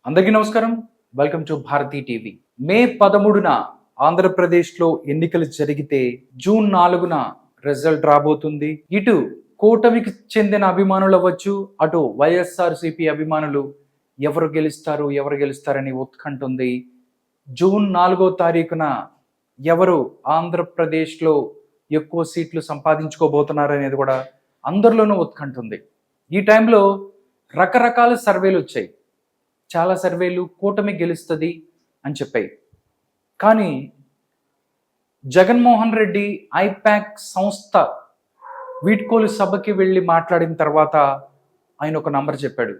అందరికీ నమస్కారం. Welcome to Bharati TV. May 13న ఆంధ్రప్రదేశ్లో ఎన్నికలు జరిగితే జూన్ 4న రిజల్ట్ రాబోతుంది. ఇటు కూటమికి చెందిన అభిమానులు అవ్వచ్చు, అటు వైఎస్ఆర్సీపీ అభిమానులు ఎవరు గెలుస్తారని ఉత్కంఠ ఉంది. జూన్ 4వ తారీఖున ఎవరు ఆంధ్రప్రదేశ్లో ఎక్కువ సీట్లు సంపాదించుకోబోతున్నారనేది కూడా అందరిలోనూ ఉత్కంఠ ఉంది. ఈ టైంలో రకరకాల సర్వేలు వచ్చాయి. చాలా సర్వేలు కూటమి గెలుస్తుంది అని చెప్పాయి. కానీ జగన్మోహన్ రెడ్డి ఐపాక్ సంస్థ వీడ్కోలు సభకి వెళ్ళి మాట్లాడిన తర్వాత ఆయన ఒక నంబర్ చెప్పాడు.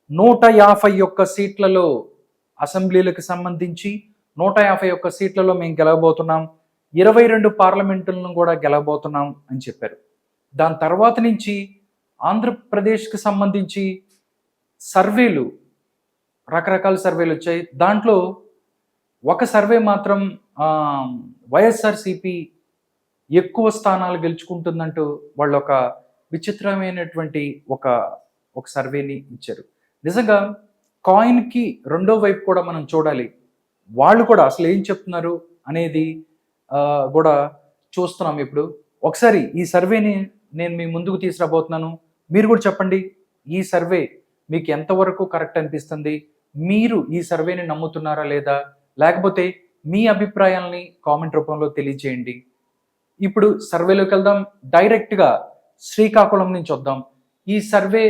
151 సీట్లలో అసెంబ్లీలకు సంబంధించి 151 సీట్లలో మేము గెలవబోతున్నాం, 22 పార్లమెంటులను కూడా గెలవబోతున్నాం అని చెప్పారు. దాని తర్వాత నుంచి ఆంధ్రప్రదేశ్కి సంబంధించి సర్వేలు రకరకాల సర్వేలు వచ్చాయి. దాంట్లో ఒక సర్వే మాత్రం వైఎస్ఆర్సీపీ ఎక్కువ స్థానాలు గెలుచుకుంటుందంటూ వాళ్ళు ఒక విచిత్రమైనటువంటి ఒక సర్వేని ఇచ్చారు. నిజంగా కాయిన్కి రెండో వైపు కూడా మనం చూడాలి. వాళ్ళు కూడా అసలు ఏం చెప్తున్నారు అనేది కూడా చూస్తున్నాం. ఇప్పుడు ఒకసారి ఈ సర్వేని నేను మీ ముందుకు తీసుకురాబోతున్నాను. మీరు కూడా చెప్పండి, ఈ సర్వే మీకు ఎంతవరకు కరెక్ట్ అనిపిస్తుంది, మీరు ఈ సర్వేని నమ్ముతున్నారా లేదా, లేకపోతే మీ అభిప్రాయాలని కామెంట్ రూపంలో తెలియజేయండి. ఇప్పుడు సర్వేలోకి వెళ్దాం. డైరెక్ట్గా శ్రీకాకుళం నుంచి వద్దాం. ఈ సర్వే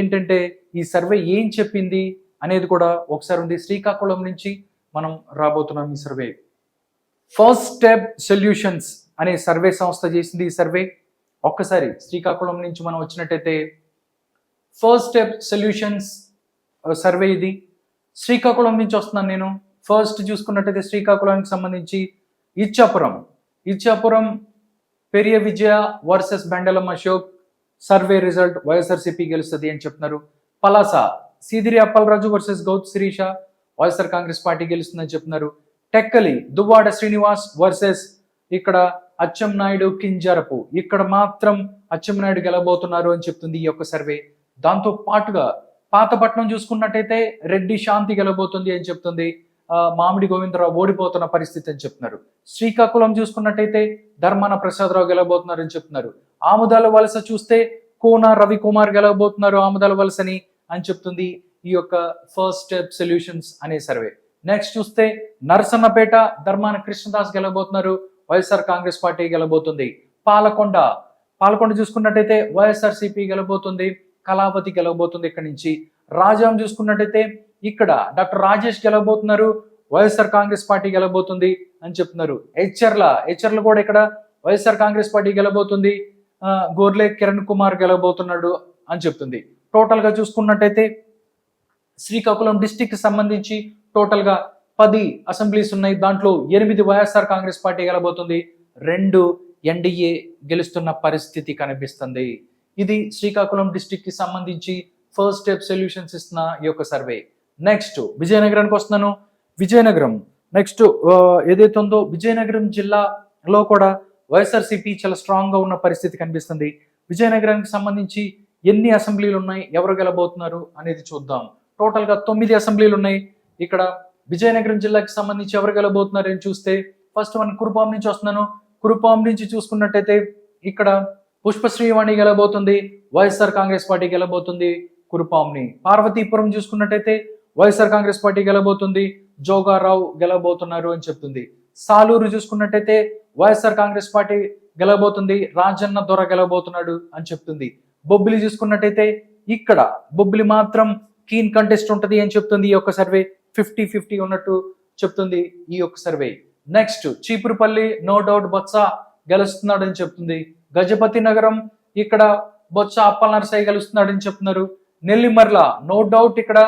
ఏంటంటే, ఈ సర్వే ఏం చెప్పింది అనేది కూడా ఒకసారి ఉంది. శ్రీకాకుళం నుంచి మనం రాబోతున్నాం. ఈ సర్వే ఫస్ట్ స్టెప్ సొల్యూషన్స్ అనే సర్వే సంస్థ చేసింది ఈ సర్వే. ఒక్కసారి శ్రీకాకుళం నుంచి మనం వచ్చినట్టయితే ఫస్ట్ స్టెప్ సొల్యూషన్స్ సర్వే ఇది. శ్రీకాకుళం నుంచి వస్తున్నాను నేను. ఫస్ట్ చూసుకున్నట్టయితే శ్రీకాకుళానికి సంబంధించి Ichchapuram Periya Vijaya versus Bendalam Ashok survey result YSRCP గెలుస్తుంది అని చెప్తున్నారు. Palasa Seediri Appalaraju versus Gouthu Sirisha YSR Congress party గెలుస్తుందని చెప్తున్నారు. టెక్కలి దువ్వాడ శ్రీనివాస్ వర్సెస్ ఇక్కడ అచ్చెన్నాయుడు కింజరపు, ఇక్కడ మాత్రం అచ్చెన్నాయుడు గెలబోతున్నారు అని చెప్తుంది ఈ యొక్క సర్వే. దాంతో పాటుగా పాతపట్నం చూసుకున్నట్టయితే రెడ్డి శాంతి గెలబోతుంది అని చెప్తుంది. మామిడి గోవిందరావు ఓడిపోతున్న పరిస్థితి అని చెప్తున్నారు. శ్రీకాకుళం చూసుకున్నట్టయితే ధర్మాన ప్రసాదరావు గెలబోతున్నారు అని చెప్తున్నారు. ఆముదాల వలస చూస్తే కోన రవికుమార్ గెలవబోతున్నారు ఆముదాల వలసని అని చెప్తుంది ఈ యొక్క ఫస్ట్ స్టెప్ సొల్యూషన్స్ అనే సర్వే. నెక్స్ట్ చూస్తే నరసన్నపేట ధర్మాన కృష్ణదాస్ గెలవబోతున్నారు, వైఎస్ఆర్ కాంగ్రెస్ పార్టీ గెలబోతుంది. పాలకొండ చూసుకున్నట్టయితే వైఎస్ఆర్సీపీ గెలబోతుంది, కళావతి గెలవబోతుంది. ఇక్కడ నుంచి రాజాం చూసుకున్నట్టయితే ఇక్కడ డాక్టర్ రాజేష్ గెలవబోతున్నారు, వైఎస్ఆర్ కాంగ్రెస్ పార్టీ గెలవబోతుంది అని చెప్తున్నారు. హెచ్చర్ల కూడా ఇక్కడ వైఎస్ఆర్ కాంగ్రెస్ పార్టీ గెలవబోతుంది, గోర్లే కిరణ్ కుమార్ గెలవబోతున్నాడు అని చెప్తుంది. టోటల్ గా చూసుకున్నట్టయితే శ్రీకాకుళం డిస్టిక్ కి సంబంధించి టోటల్ గా 10 అసెంబ్లీస్ ఉన్నాయి. దాంట్లో 8 వైఎస్ఆర్ కాంగ్రెస్ పార్టీ గెలవబోతుంది, 2 ఎన్డీఏ గెలుస్తున్న పరిస్థితి కనిపిస్తుంది. ఇది శ్రీకాకుళం డిస్టిక్ కి సంబంధించి ఫస్ట్ స్టెప్ సొల్యూషన్స్ ఇస్తున్న ఈ యొక్క సర్వే. నెక్స్ట్ విజయనగరానికి వస్తున్నాను. విజయనగరం నెక్స్ట్ ఏదైతే ఉందో విజయనగరం జిల్లాలో కూడా వైఎస్ఆర్సీపీ చాలా స్ట్రాంగ్ గా ఉన్న పరిస్థితి కనిపిస్తుంది. విజయనగరానికి సంబంధించి ఎన్ని అసెంబ్లీలు ఉన్నాయి, ఎవరు గెలబోతున్నారు అనేది చూద్దాం. టోటల్ గా 9 అసెంబ్లీలు ఉన్నాయి. ఇక్కడ విజయనగరం జిల్లాకి సంబంధించి ఎవరు గెలబోతున్నారు అని చూస్తే ఫస్ట్ వన్ కురుపాం నుంచి వస్తున్నాను. కురుపాం నుంచి చూసుకున్నట్టయితే ఇక్కడ పుష్పశ్రీవాణి గెలబోతుంది, వైఎస్ఆర్ కాంగ్రెస్ పార్టీ గెలబోతుంది కురుపాంని. పార్వతీపురం చూసుకున్నట్టయితే వైఎస్ఆర్ కాంగ్రెస్ పార్టీ గెలబోతుంది, జోగారావు గెలబోతున్నారు అని చెప్తుంది. సాలూరు చూసుకున్నట్టయితే వైఎస్ఆర్ కాంగ్రెస్ పార్టీ గెలబోతుంది, రాజన్న దొర గెలబోతున్నాడు అని చెప్తుంది. బొబ్బిలి చూసుకున్నట్టయితే ఇక్కడ బొబ్బిలి మాత్రం కీన్ కంటెస్ట్ ఉంటుంది అని చెప్తుంది ఈ యొక్క సర్వే. 50-50 ఉన్నట్టు చెప్తుంది ఈ యొక్క survey. Next Cheepurupalli no doubt Botsa గెలుస్తున్నాడు అని చెప్తుంది. గజపతి నగరం ఇక్కడ బొత్స అప్పల నరసయ్య గెలుస్తున్నాడని చెప్తున్నారు. నెల్లిమర్ల నో డౌట్ ఇక్కడ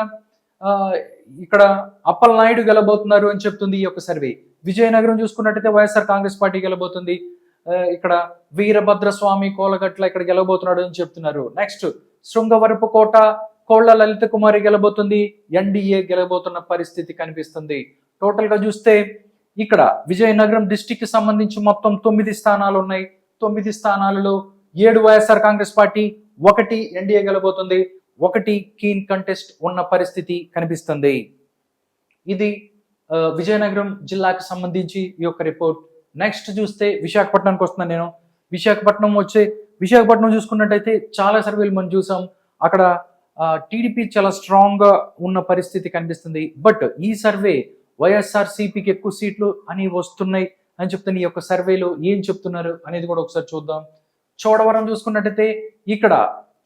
అప్పల నాయుడు గెలబోతున్నారు అని చెప్తుంది ఈ యొక్క సర్వే. విజయనగరం చూసుకున్నట్టయితే వైఎస్ఆర్ కాంగ్రెస్ పార్టీ గెలబోతుంది, ఇక్కడ వీరభద్రస్వామి కోలగట్ల ఇక్కడ గెలబోతున్నాడు అని చెప్తున్నారు. నెక్స్ట్ శృంగవరపుకోట కోళ్ల లలిత కుమారి గెలబోతుంది, ఎన్డీఏ గెలబోతున్న పరిస్థితి కనిపిస్తుంది. టోటల్ గా చూస్తే ఇక్కడ విజయనగరం డిస్టిక్ కి సంబంధించి మొత్తం 9 స్థానాలు ఉన్నాయి. 9 స్థానాలలో 7 వైఎస్ఆర్ కాంగ్రెస్ పార్టీ, 1 ఎన్డీఏ గెలబోతుంది, 1 కీన్ కంటెస్ట్ ఉన్న పరిస్థితి కనిపిస్తుంది. ఇది విజయనగరం జిల్లాకు సంబంధించి ఈ యొక్క రిపోర్ట్. నెక్స్ట్ చూస్తే విశాఖపట్నానికి వస్తున్నాను నేను. విశాఖపట్నం చూసుకున్నట్టయితే చాలా సర్వేలు మనం చూసాం. అక్కడ టీడీపీ చాలా స్ట్రాంగ్ గా ఉన్న పరిస్థితి కనిపిస్తుంది. బట్ ఈ సర్వే వైఎస్ఆర్సీపీకి ఎక్కువ సీట్లు అని వస్తున్నాయి అని చెప్తున్న ఈ యొక్క సర్వేలో ఏం చెప్తున్నారు అనేది కూడా ఒకసారి చూద్దాం. చోడవరం చూసుకున్నట్టయితే ఇక్కడ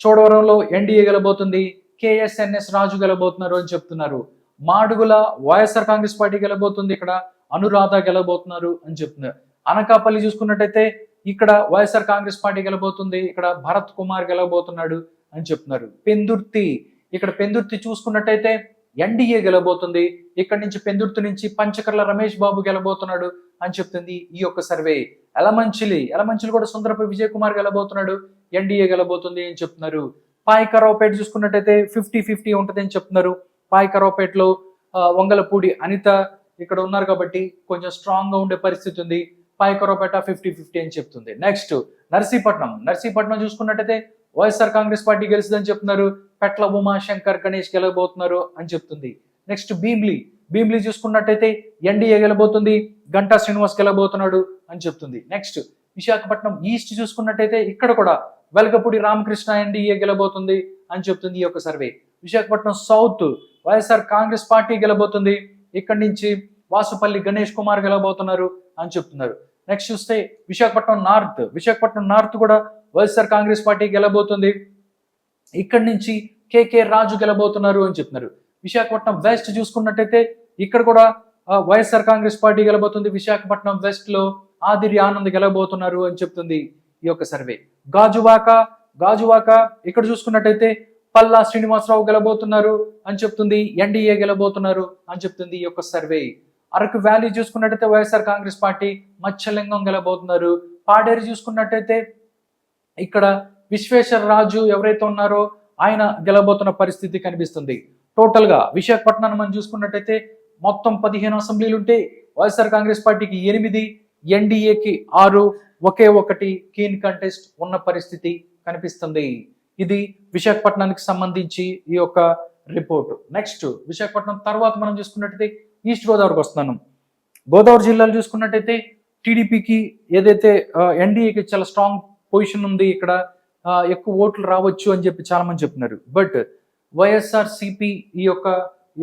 చోడవరంలో ఎన్డీఏ గెలబోతుంది, కేఎస్ఎన్ఎస్ రాజు గెలబోతున్నారు అని చెప్తున్నారు. మాడుగుల వైఎస్ఆర్ కాంగ్రెస్ పార్టీ గెలబోతుంది, ఇక్కడ అనురాధ గెలబోతున్నారు అని చెప్తున్నారు. అనకాపల్లి చూసుకున్నట్టయితే ఇక్కడ వైఎస్ఆర్ కాంగ్రెస్ పార్టీ గెలబోతుంది, ఇక్కడ భరత్ కుమార్ గెలబోతున్నాడు అని చెప్తున్నారు. పెందుర్తి చూసుకున్నట్టయితే ఎన్డీఏ గెలబోతుంది, ఇక్కడ నుంచి పెందుర్తి నుంచి పంచకర్ల రమేష్ బాబు గెలబోతున్నాడు అని చెప్తుంది ఈ యొక్క సర్వే. ఎలమంచిలి కూడా సుందరపు విజయ్ కుమార్ గెలబోతున్నాడు, ఎన్డీఏ గెలబోతుంది అని చెప్తున్నారు. పాయకరావుపేట చూసుకున్నట్టయితే 50-50 ఉంటుంది అని చెప్తున్నారు. పాయకరావుపేటలో వంగలపూడి అనిత ఇక్కడ ఉన్నారు కాబట్టి కొంచెం స్ట్రాంగ్ గా ఉండే పరిస్థితి ఉంది. పాయకరావుపేట 50-50 అని చెప్తుంది. నెక్స్ట్ నర్సీపట్నం చూసుకున్నట్టయితే వైఎస్ఆర్ కాంగ్రెస్ పార్టీ గెలుస్తుందని చెప్తున్నారు. పెట్ల ఉమాశంకర్ గణేష్ గెలబోతున్నారు అని చెప్తుంది. నెక్స్ట్ భీమ్లీ చూసుకున్నట్టయితే ఎన్డీఏ గెలబోతుంది, గంటా శ్రీనివాస్ గెలబోతున్నాడు అని చెప్తుంది. నెక్స్ట్ విశాఖపట్నం ఈస్ట్ చూసుకున్నట్టయితే ఇక్కడ కూడా వెలగపూడి రామకృష్ణ ఎన్డీఏ గెలబోతుంది అని చెప్తుంది ఈ యొక్క survey. Visakhapatnam south YSR Congress party గెలబోతుంది, ఇక్కడి నుంచి వాసుపల్లి గణేష్ కుమార్ గెలబోతున్నారు అని చెప్తున్నారు. నెక్స్ట్ చూస్తే విశాఖపట్నం నార్త్ కూడా వైఎస్ఆర్ కాంగ్రెస్ పార్టీ గెలబోతుంది, ఇక్కడి నుంచి కేకే రాజు గెలబోతున్నారు అని చెప్తున్నారు. విశాఖపట్నం వెస్ట్ చూసుకున్నట్టయితే ఇక్కడ కూడా వైఎస్ఆర్ కాంగ్రెస్ పార్టీ గెలబోతుంది, విశాఖపట్నం వెస్ట్ లో ఆదిరి ఆనంద్ గెలబోతున్నారు అని చెప్తుంది ఈ యొక్క సర్వే. గాజువాక ఇక్కడ చూసుకున్నట్టయితే పల్లా శ్రీనివాసరావు గెలబోతున్నారు అని చెప్తుంది, ఎన్డీఏ గెలబోతున్నారు అని చెప్తుంది ఈ యొక్క సర్వే. అరకు వ్యాలీ చూసుకున్నట్టయితే వైఎస్ఆర్ కాంగ్రెస్ పార్టీ మత్స్యలింగం గెలబోతున్నారు. పాడేరు చూసుకున్నట్టయితే ఇక్కడ విశ్వేశ్వర రాజు ఎవరైతే ఉన్నారో ఆయన గెలబోతున్న పరిస్థితి కనిపిస్తుంది. టోటల్ గా విశాఖపట్నాన్ని మనం చూసుకున్నట్టయితే మొత్తం 15 అసెంబ్లీలు ఉంటే వైఎస్ఆర్ కాంగ్రెస్ పార్టీకి 8, ఎన్డీఏకి 6, ఒకే ఒకటి కీన్ కంటెస్ట్ ఉన్న పరిస్థితి కనిపిస్తుంది. ఇది విశాఖపట్నానికి సంబంధించి ఈ యొక్క రిపోర్ట్. నెక్స్ట్ విశాఖపట్నం తర్వాత మనం చూసుకున్నట్టయితే ఈస్ట్ గోదావరికి వస్తున్నాను. గోదావరి జిల్లాలో చూసుకున్నట్టయితే టీడీపీకి ఏదైతే ఎన్డీఏకి చాలా స్ట్రాంగ్ పొజిషన్ ఉంది, ఇక్కడ ఎక్కువ ఓట్లు రావచ్చు అని చెప్పి చాలా మంది చెప్తున్నారు. బట్ వైఎస్ఆర్సీపీ ఈ యొక్క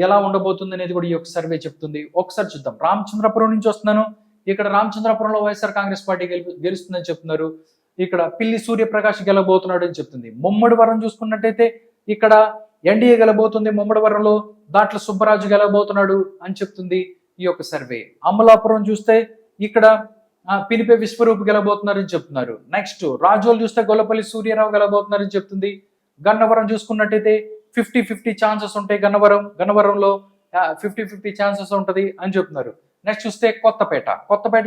ఎలా ఉండబోతుంది అనేది కూడా ఈ యొక్క సర్వే చెప్తుంది. ఒకసారి చూద్దాం. రామచంద్రపురం నుంచి వస్తున్నాను. ఇక్కడ రామచంద్రపురంలో వైఎస్ఆర్ కాంగ్రెస్ పార్టీ గెలుస్తుందని చెప్తున్నారు. ఇక్కడ పిల్లి సూర్యప్రకాష్ గెలబోతున్నాడు అని చెప్తుంది. ముమ్మడివరం చూసుకున్నట్టయితే ఇక్కడ ఎన్డీఏ గెలబోతుంది, ముమ్మడివరంలో దాట్ల సుబ్బరాజు గెలబోతున్నాడు అని చెప్తుంది ఈ యొక్క సర్వే. అమలాపురం చూస్తే ఇక్కడ పినిపే విశ్వరూప్ గెలబోతున్నారని చెప్తున్నారు. నెక్స్ట్ రాజోలు చూస్తే గొల్లపల్లి సూర్యారావు గెలబోతున్నారని చెప్తుంది. గన్నవరం చూసుకున్నట్టయితే 50-50 ఛాన్సెస్ ఉంటాయి, గన్నవరంలో 50-50 ఛాన్సెస్ ఉంటది అని చెప్తున్నారు. నెక్స్ట్ చూస్తే కొత్తపేట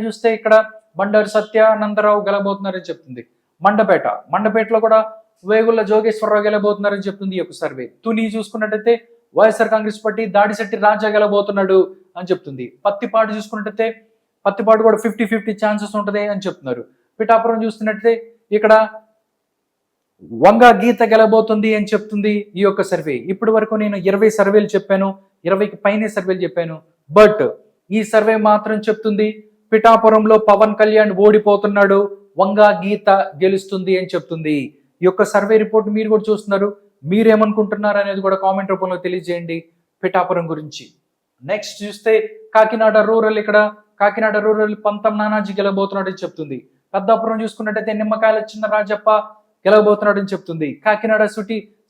చూస్తే ఇక్కడ బండారు సత్యానందరావు గెలబోతున్నారని చెప్తుంది. మండపేటలో కూడా వేగుళ్ల జోగేశ్వరరావు గెలబోతున్నారని చెప్తుంది ఈ యొక్క సర్వే. తుని చూసుకున్నట్టయితే వైఎస్ఆర్ కాంగ్రెస్ పార్టీ దాడిశెట్టి రాజా గెలబోతున్నాడు అని చెప్తుంది. పత్తిపాడు చూసుకున్నట్టయితే పత్తిపాడు కూడా 50-50 ఛాన్సెస్ ఉంటది అని చెప్తున్నారు. పిఠాపురం చూస్తున్నట్టయితే ఇక్కడ వంగ గీత గెలబోతుంది అని చెప్తుంది ఈ యొక్క సర్వే. ఇప్పటి వరకు నేను 20 సర్వేలు చెప్పాను, 20కి పైనే సర్వేలు చెప్పాను. బట్ ఈ సర్వే మాత్రం చెప్తుంది పిఠాపురంలో పవన్ కళ్యాణ్ ఓడిపోతున్నాడు, వంగ గీత గెలుస్తుంది అని చెప్తుంది. ఈ యొక్క సర్వే రిపోర్ట్ మీరు కూడా చూస్తున్నారు, మీరేమనుకుంటున్నారు అనేది కూడా కామెంట్ రూపంలో తెలియజేయండి పిఠాపురం గురించి. నెక్స్ట్ చూస్తే కాకినాడ రూరల్, ఇక్కడ కాకినాడ రూరల్ పంతం నానాజీ గెలబోతున్నాడు అని చెప్తుంది. పెద్దాపురం చూసుకున్నట్టయితే నిమ్మకాయల చిన్న రాజప్ప గెలవబోతున్నాడు అని చెప్తుంది. కాకినాడ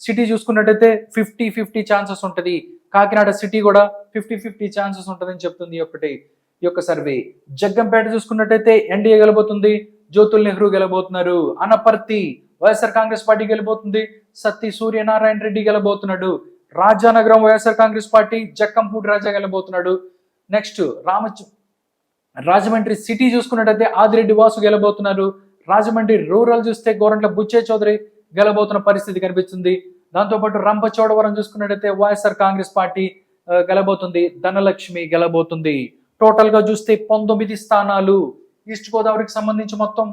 సిటీ చూసుకున్నట్టయితే 50-50 ఛాన్సెస్ ఉంటది, కాకినాడ సిటీ కూడా 50-50 ఛాన్సెస్ ఉంటదని చెప్తుంది ఈ యొక్క సర్వే. జగ్గంపేట చూసుకున్నట్టయితే ఎన్డీఏ గెలబోతుంది, జ్యోతుల్ నెహ్రూ గెలబోతున్నారు. అనపర్తి వైఎస్ఆర్ కాంగ్రెస్ పార్టీ గెలబోతుంది, సత్తి సూర్యనారాయణ రెడ్డి గెలబోతున్నాడు. రాజానగరం వైఎస్ఆర్ కాంగ్రెస్ పార్టీ జక్కంపూడి రాజా గెలబోతున్నాడు. నెక్స్ట్ రాజమండ్రి సిటీ చూసుకున్నట్టయితే ఆదిరెడ్డి వాసు గెలబోతున్నారు. రాజమండ్రి రూరల్ చూస్తే గోరంట్ల బుచ్చే చౌదరి గెలబోతున్న పరిస్థితి కనిపిస్తుంది. దాంతోపాటు రంపచోడవరం చూసుకున్నట్టయితే వైఎస్ఆర్ కాంగ్రెస్ పార్టీ గెలబోతుంది, ధనలక్ష్మి గెలబోతుంది. టోటల్ గా చూస్తే 19 స్థానాలు ఈస్ట్ గోదావరికి సంబంధించి మొత్తం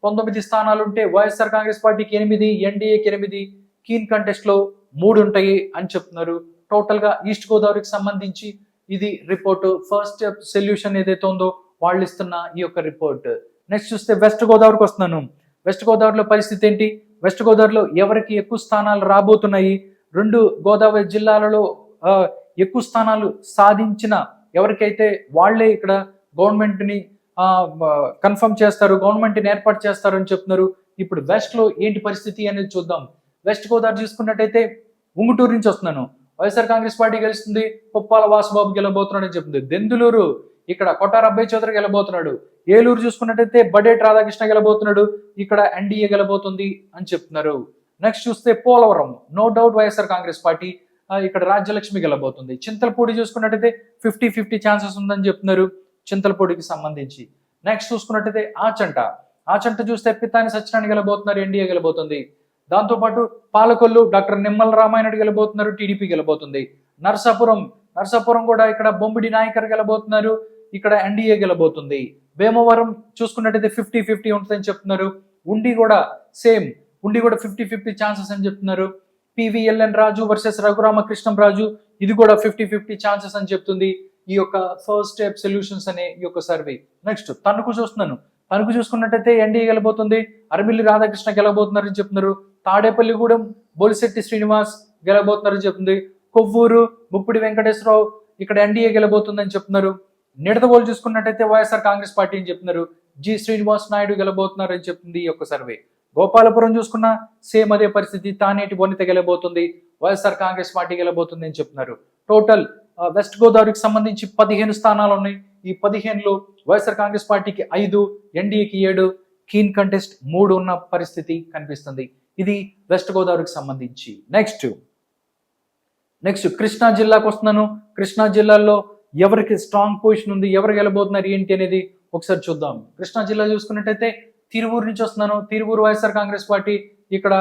19 స్థానాలు ఉంటే వైఎస్ఆర్ కాంగ్రెస్ పార్టీకి 8, ఎన్డీఏకి 8, కీన్ కంటెస్ట్ లో 3 ఉంటాయి అని చెప్తున్నారు. టోటల్ గా ఈస్ట్ గోదావరికి సంబంధించి ఇది రిపోర్ట్. ఫస్ట్ సొల్యూషన్ ఏదైతే ఉందో వాళ్ళు ఇస్తున్న ఈ యొక్క రిపోర్ట్. నెక్స్ట్ చూస్తే వెస్ట్ గోదావరికి వస్తున్నాను. వెస్ట్ గోదావరిలో పరిస్థితి ఏంటి? వెస్ట్ గోదావరిలో ఎవరికి ఎక్కువ స్థానాలు రాబోతున్నాయి? 2 గోదావరి జిల్లాలలో ఎక్కువ స్థానాలు సాధించిన ఎవరికైతే వాళ్లే ఇక్కడ గవర్నమెంట్ ని కన్ఫర్మ్ చేస్తారు, గవర్నమెంట్ ని ఏర్పాటు చేస్తారు అని చెప్తున్నారు. ఇప్పుడు వెస్ట్ లో ఏంటి పరిస్థితి అనేది చూద్దాం. వెస్ట్ గోదావరి చూసుకున్నట్టయితే ఉంగుటూరు నుంచి వస్తున్నాను. వైఎస్ఆర్ కాంగ్రెస్ పార్టీ గెలుస్తుంది, పుప్పాల వాసుబాబు గెలబోతున్నాడు అని చెప్తుంది. దెందులూరు ఇక్కడ కొట్టార అబ్బాయి చౌదరి గెలబోతున్నాడు. ఏలూరు చూసుకున్నట్టయితే బడేట్ రాధాకృష్ణ గెలబోతున్నాడు, ఇక్కడ ఎన్డీఏ గెలబోతుంది అని చెప్తున్నారు. నెక్స్ట్ చూస్తే పోలవరం నో డౌట్ వైఎస్ఆర్ కాంగ్రెస్ పార్టీ, ఇక్కడ రాజ్యలక్ష్మి గెలబోతుంది. చింతలపూడి చూసుకున్నట్టయితే 50-50 ఛాన్సెస్ ఉందని చెప్తున్నారు చింతలపూడికి సంబంధించి. నెక్స్ట్ చూసుకున్నట్టయితే ఆచంట చూస్తే పితాని సత్యనారాయణ గెలబోతున్నారు, ఎన్డీఏ గెలబోతుంది. దాంతోపాటు పాలకొల్లు డాక్టర్ నిమ్మల రామాయణుడు గెలబోతున్నారు, టీడీపీ గెలబోతుంది. నర్సాపురం కూడా ఇక్కడ బొమ్మిడి నాయకర్ గెలబోతున్నారు, ఇక్కడ ఎన్డీఏ గెలబోతుంది. భీమవరం చూసుకున్నట్టయితే 50-50 ఉంటుందని చెప్తున్నారు. ఉండి కూడా 50-50 ఛాన్సెస్ అని చెప్తున్నారు. పివిఎల్ఎన్ రాజు వర్సెస్ రఘురామకృష్ణం రాజు, ఇది కూడా 50-50 ఛాన్సెస్ అని చెప్తుంది ఈ యొక్క ఫస్ట్ స్టెప్ సొల్యూషన్స్ అనే ఈ యొక్క సర్వే. నెక్స్ట్ తణుకు చూసుకున్నట్టయితే ఎన్డీఏ గెలబోతుంది, అరమిల్లి రాధాకృష్ణ గెలబోతున్నారని చెప్తున్నారు. తాడేపల్లిగూడెం బొలిశెట్టి శ్రీనివాస్ గెలబోతున్నారని చెప్తుంది. కొవ్వూరు ముప్పిడి వెంకటేశ్వరరావు ఇక్కడ ఎన్డీఏ గెలబోతుందని చెప్తున్నారు. నిడదవోలు చూసుకున్నట్టయితే వైఎస్ఆర్ కాంగ్రెస్ పార్టీ అని చెప్తున్నారు, జి శ్రీనివాస్ నాయుడు గెలబోతున్నారని చెప్తుంది ఈ యొక్క సర్వే. గోపాలపురం చూసుకున్న సేమ్ అదే పరిస్థితి, తానేటి వనిత గెలబోతుంది, వైఎస్ఆర్ కాంగ్రెస్ పార్టీ గెలబోతుంది అని చెప్తున్నారు. టోటల్ వెస్ట్ గోదావరికి సంబంధించి 15 స్థానాలు ఉన్నాయి. ఈ 15లో వైఎస్ఆర్ కాంగ్రెస్ పార్టీకి 5, ఎన్డీఏకి 7, కీన్ కంటెస్ట్ 3 ఉన్న పరిస్థితి కనిపిస్తుంది. ఇది వెస్ట్ గోదావరికి సంబంధించి. నెక్స్ట్ కృష్ణా జిల్లాకు వస్తున్నాను. కృష్ణా జిల్లాలో ఎవరికి స్ట్రాంగ్ పొజిషన్ ఉంది, ఎవరు గెలబోతున్నారు ఏంటి అనేది ఒకసారి చూద్దాం. కృష్ణా జిల్లా చూసుకున్నట్టయితే తిరువూరు నుంచి వస్తున్నాను. తిరువూరు వైఎస్ఆర్ కాంగ్రెస్ పార్టీ, ఇక్కడ